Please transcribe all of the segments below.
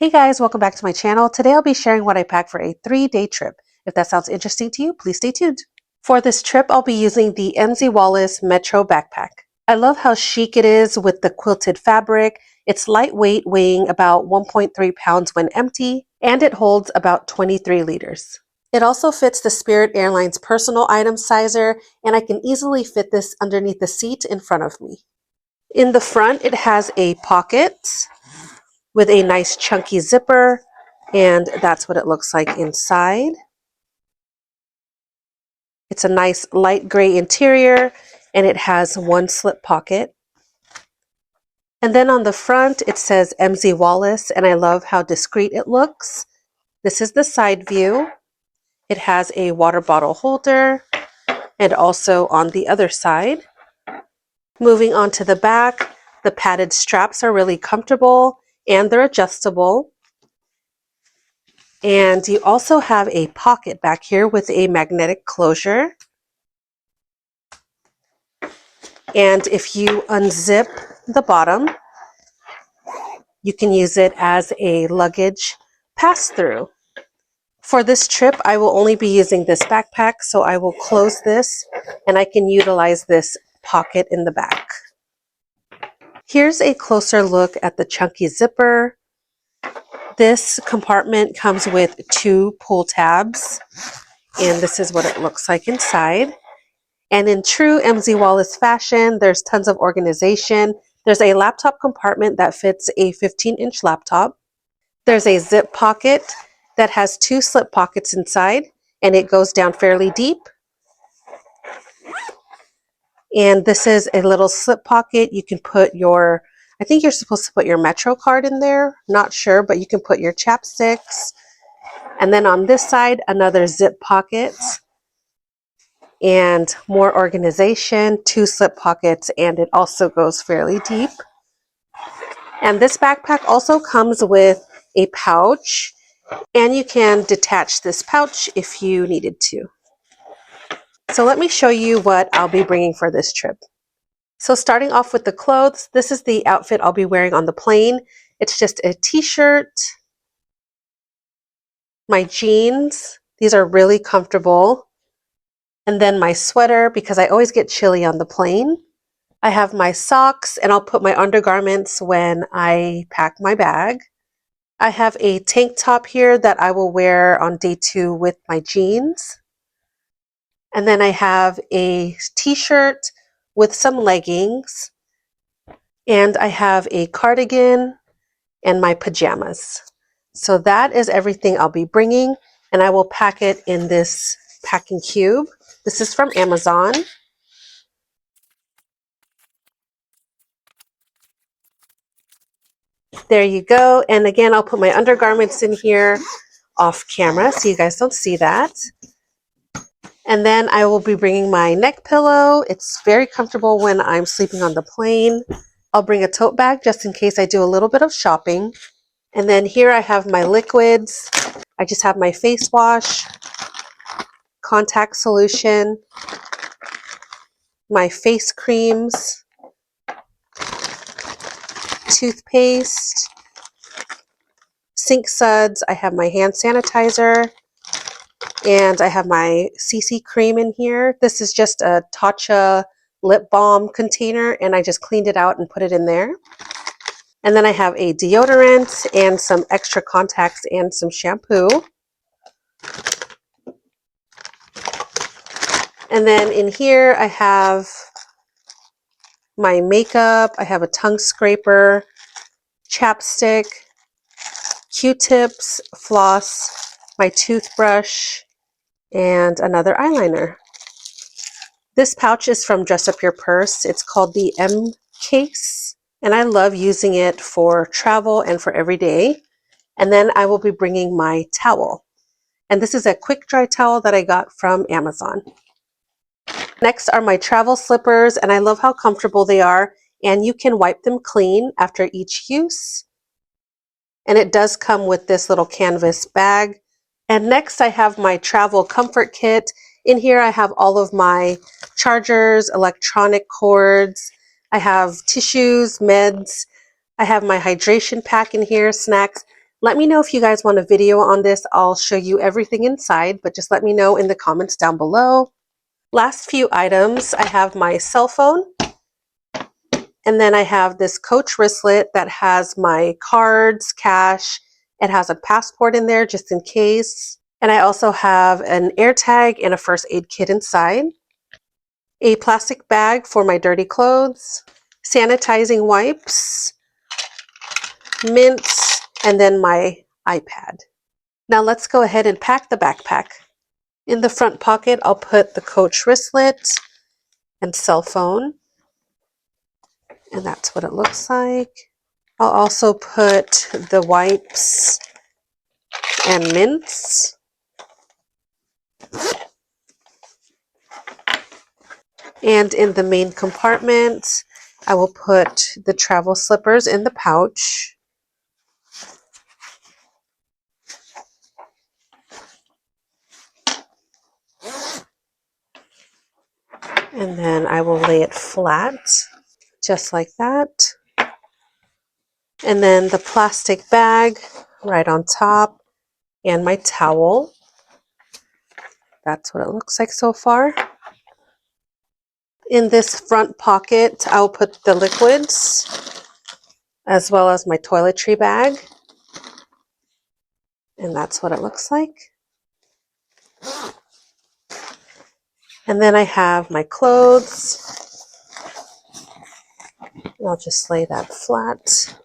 Hey guys, welcome back to my channel. Today I'll be sharing what I packed for a 3-day trip. If that sounds interesting to you, please stay tuned. For this trip, I'll be using the Wallace Metro backpack. I love how chic it is with the quilted fabric. It's lightweight, weighing about 1.3 pounds when empty, and it holds about 23 liters. It also fits the Spirit Airlines personal item sizer, and I can easily fit this underneath the seat in front of me. In the front, it has a pocket with a nice chunky zipper, and that's what it looks like inside. It's a nice light gray interior, and it has one slip pocket. And then on the front, it says MZ Wallace, and I love how discreet it looks. This is the side view. It has a water bottle holder, and also on the other side. Moving on to the back, the padded straps are really comfortable, and they're adjustable. And you also have a pocket back here with a magnetic closure. And if you unzip the bottom, you can use it as a luggage pass-through. For this trip, I will only be using this backpack, so I will close this and I can utilize this pocket in the back. Here's a closer look at the chunky zipper. This compartment comes with 2 pull tabs, and this is what it looks like inside. And in true MZ Wallace fashion, there's tons of organization. There's a laptop compartment that fits a 15-inch laptop. There's a zip pocket that has 2 slip pockets inside, and it goes down fairly deep. And this is a little slip pocket. You can put your, I think you're supposed to put your Metro card in there. Not sure, but you can put your chapsticks. And then on this side, another zip pocket. And more organization, 2 slip pockets, and it also goes fairly deep. And this backpack also comes with a pouch, and you can detach this pouch if you needed to. So let me show you what I'll be bringing for this trip. So starting off with the clothes, this is the outfit I'll be wearing on the plane. It's just a t-shirt, my jeans, these are really comfortable, and then my sweater because I always get chilly on the plane. I have my socks, and I'll put my undergarments when I pack my bag. I have a tank top here that I will wear on day 2 with my jeans. And then I have a t-shirt with some leggings. And I have a cardigan and my pajamas. So that is everything I'll be bringing, and I will pack it in this packing cube. This is from Amazon. There you go. And again, I'll put my undergarments in here off camera so you guys don't see that. And then I will be bringing my neck pillow. It's very comfortable when I'm sleeping on the plane. I'll bring a tote bag just in case I do a little bit of shopping. And then here I have my liquids. I just have my face wash, contact solution, my face creams, toothpaste, sink suds. I have my hand sanitizer, and I have my CC cream in here. This is just a Tatcha lip balm container, and I just cleaned it out and put it in there. And then I have a deodorant and some extra contacts and some shampoo. And then in here I have my makeup. I have a tongue scraper, chapstick, Q-tips, floss, my toothbrush, and another eyeliner. This pouch is from Dress Up Your Purse. It's called the M Case, and I love using it for travel and for every day. And then I will be bringing my towel. And this is a quick dry towel that I got from Amazon. Next are my travel slippers, and I love how comfortable they are, and you can wipe them clean after each use. And it does come with this little canvas bag. And next I have my travel comfort kit. In here I have all of my chargers, electronic cords. I have tissues, meds. I have my hydration pack in here, snacks. Let me know if you guys want a video on this. I'll show you everything inside, but just let me know in the comments down below. Last few items, I have my cell phone, and then I have this Coach wristlet that has my cards, cash. It has a passport in there just in case. And I also have an air tag and a first aid kit inside. A plastic bag for my dirty clothes, sanitizing wipes, mints, and then my iPad. Now let's go ahead and pack the backpack. In the front pocket, I'll put the Coach wristlet and cell phone. And that's what it looks like. I'll also put the wipes and mints. And in the main compartment, I will put the travel slippers in the pouch. And then I will lay it flat, just like that. And then the plastic bag right on top, and my towel. That's what it looks like so far. In this front pocket, I'll put the liquids, as well as my toiletry bag. And that's what it looks like. And then I have my clothes. I'll just lay that flat.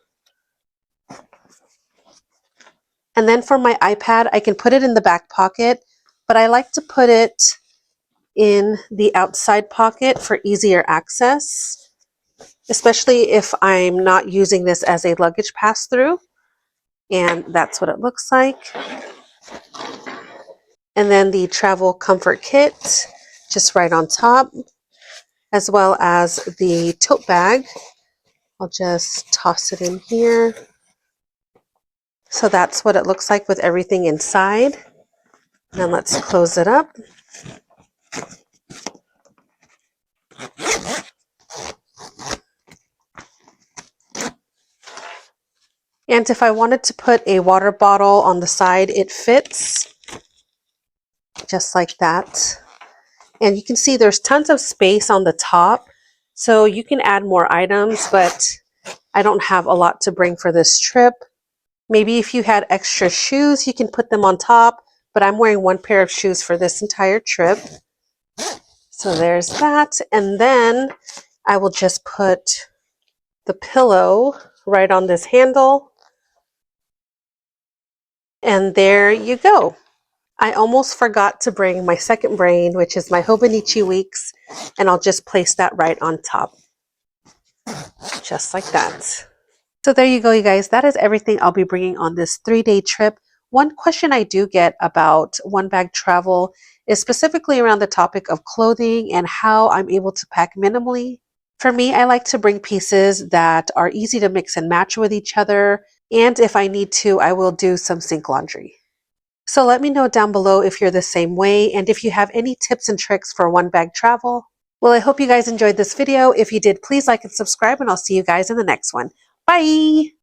And then for my iPad, I can put it in the back pocket, but I like to put it in the outside pocket for easier access, especially if I'm not using this as a luggage pass-through. And that's what it looks like. And then the travel comfort kit, just right on top, as well as the tote bag. I'll just toss it in here. So that's what it looks like with everything inside. Then let's close it up. And if I wanted to put a water bottle on the side, it fits just like that. And you can see there's tons of space on the top, so you can add more items, but I don't have a lot to bring for this trip. Maybe if you had extra shoes, you can put them on top, but I'm wearing one pair of shoes for this entire trip. So there's that. And then I will just put the pillow right on this handle. And there you go. I almost forgot to bring my second brain, which is my Hobonichi Weeks, and I'll just place that right on top. Just like that. So there you go, you guys. That is everything I'll be bringing on this 3-day trip. One question I do get about one bag travel is specifically around the topic of clothing and how I'm able to pack minimally. For me, I like to bring pieces that are easy to mix and match with each other. And if I need to, I will do some sink laundry. So let me know down below if you're the same way and if you have any tips and tricks for one bag travel. Well, I hope you guys enjoyed this video. If you did, please like and subscribe, and I'll see you guys in the next one. Bye!